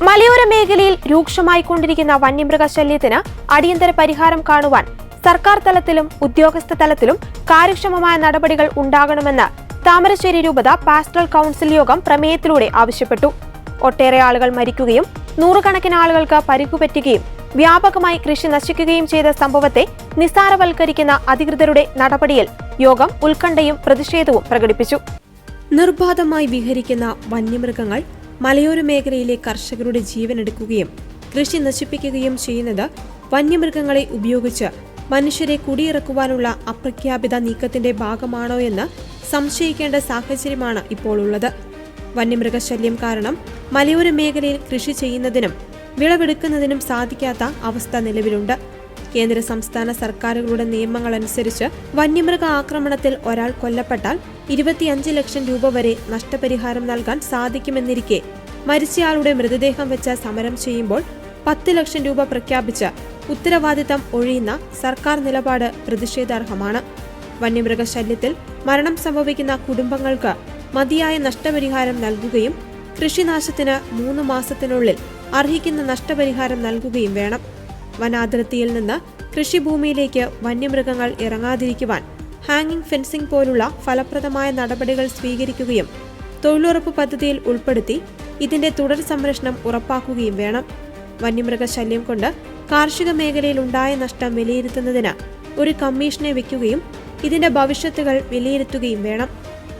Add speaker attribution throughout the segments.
Speaker 1: മലയോര മേഖലയിൽ രൂക്ഷമായിക്കൊണ്ടിരിക്കുന്ന വന്യമൃഗശല്യത്തിന് അടിയന്തര പരിഹാരം കാണുവാൻ സർക്കാർ തലത്തിലും ഉദ്യോഗസ്ഥ തലത്തിലും കാര്യക്ഷമമായ നടപടികൾ ഉണ്ടാകണമെന്ന് താമരശ്ശേരി രൂപത പാസ്റ്ററൽ കൗൺസിൽ യോഗം പ്രമേയത്തിലൂടെ ആവശ്യപ്പെട്ടു. ഒട്ടേറെ ആളുകൾ മരിക്കുകയും നൂറുകണക്കിന് ആളുകൾക്ക് പരിക്കുപറ്റുകയും വ്യാപകമായി കൃഷി നശിക്കുകയും ചെയ്ത സംഭവത്തെ നിസ്സാരവൽക്കരിക്കുന്ന അധികൃതരുടെ നടപടിയിൽ യോഗം ഉത്കണ്ഠയും പ്രതിഷേധവും പ്രകടിപ്പിച്ചു. നിർബാധമായി വിഹരിക്കുന്ന വന്യമൃഗങ്ങൾ മലയോര മേഖലയിലെ കർഷകരുടെ ജീവനെടുക്കുകയും കൃഷി നശിപ്പിക്കുകയും ചെയ്യുന്നത് വന്യമൃഗങ്ങളെ ഉപയോഗിച്ച് മനുഷ്യരെ കുടിയിറക്കുവാനുള്ള അപ്രഖ്യാപിത നീക്കത്തിന്റെ ഭാഗമാണോ എന്ന് സംശയിക്കേണ്ട സാഹചര്യമാണ് ഇപ്പോൾ ഉള്ളത്. വന്യമൃഗശല്യം കാരണം മലയോര മേഖലയിൽ കൃഷി ചെയ്യുന്നതിനും വിളവെടുക്കുന്നതിനും സാധിക്കാത്ത അവസ്ഥ നിലവിലുണ്ട്. കേന്ദ്ര സംസ്ഥാന സർക്കാരുകളുടെ നിയമങ്ങളനുസരിച്ച് വന്യമൃഗ ആക്രമണത്തിൽ ഒരാൾ കൊല്ലപ്പെട്ടാൽ 25 ലക്ഷം രൂപ വരെ നഷ്ടപരിഹാരം നൽകാൻ സാധിക്കുമെന്നിരിക്കെ മരിച്ചയാളുടെ മൃതദേഹം വെച്ച് സമരം ചെയ്യുമ്പോൾ 10 ലക്ഷം രൂപ പ്രഖ്യാപിച്ച് ഉത്തരവാദിത്തം ഒഴിയുന്ന സർക്കാർ നിലപാട് പ്രതിഷേധാർഹമാണ്. വന്യമൃഗശല്യത്തിൽ മരണം സംഭവിക്കുന്ന കുടുംബങ്ങൾക്ക് മതിയായ നഷ്ടപരിഹാരം നൽകുകയും കൃഷിനാശത്തിന് 3 മാസത്തിനുള്ളിൽ അർഹിക്കുന്ന നഷ്ടപരിഹാരം നൽകുകയും വേണം. വനാതിർത്തിയിൽ നിന്ന് കൃഷിഭൂമിയിലേക്ക് വന്യമൃഗങ്ങൾ ഇറങ്ങാതിരിക്കുവാൻ ഹാങ്ങിംഗ് ഫെൻസിംഗ് പോലുള്ള ഫലപ്രദമായ നടപടികൾ സ്വീകരിക്കുകയും തൊഴിലുറപ്പ് പദ്ധതിയിൽ ഉൾപ്പെടുത്തി ഇതിന്റെ തുടർ സംരക്ഷണം ഉറപ്പാക്കുകയും വേണം. വന്യമൃഗശല്യം കൊണ്ട് കാർഷിക മേഖലയിൽ ഉണ്ടായ നഷ്ടം വിലയിരുത്തുന്നതിന് ഒരു കമ്മീഷനെ വയ്ക്കുകയും ഇതിന്റെ ഭവിഷ്യത്തുകൾ വിലയിരുത്തുകയും വേണം.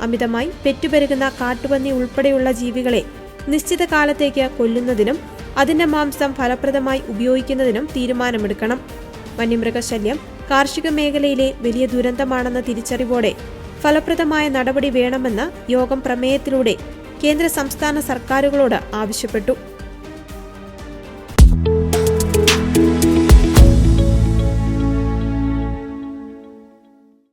Speaker 1: അമിതമായി പെറ്റുപെരുകുന്ന കാട്ടുപന്നി ഉൾപ്പെടെയുള്ള ജീവികളെ നിശ്ചിത കാലത്തേക്ക് കൊല്ലുന്നതിനും അതിന്റെ മാംസം ഫലപ്രദമായി ഉപയോഗിക്കുന്നതിനും തീരുമാനമെടുക്കണം. വന്യമൃഗശല്യം കാർഷിക മേഖലയിലെ വലിയ ദുരന്തമാണെന്ന തിരിച്ചറിവോടെ ഫലപ്രദമായ നടപടി വേണമെന്ന് യോഗം പ്രമേയത്തിലൂടെ കേന്ദ്ര സംസ്ഥാന സർക്കാരുകളോട് ആവശ്യപ്പെട്ടു.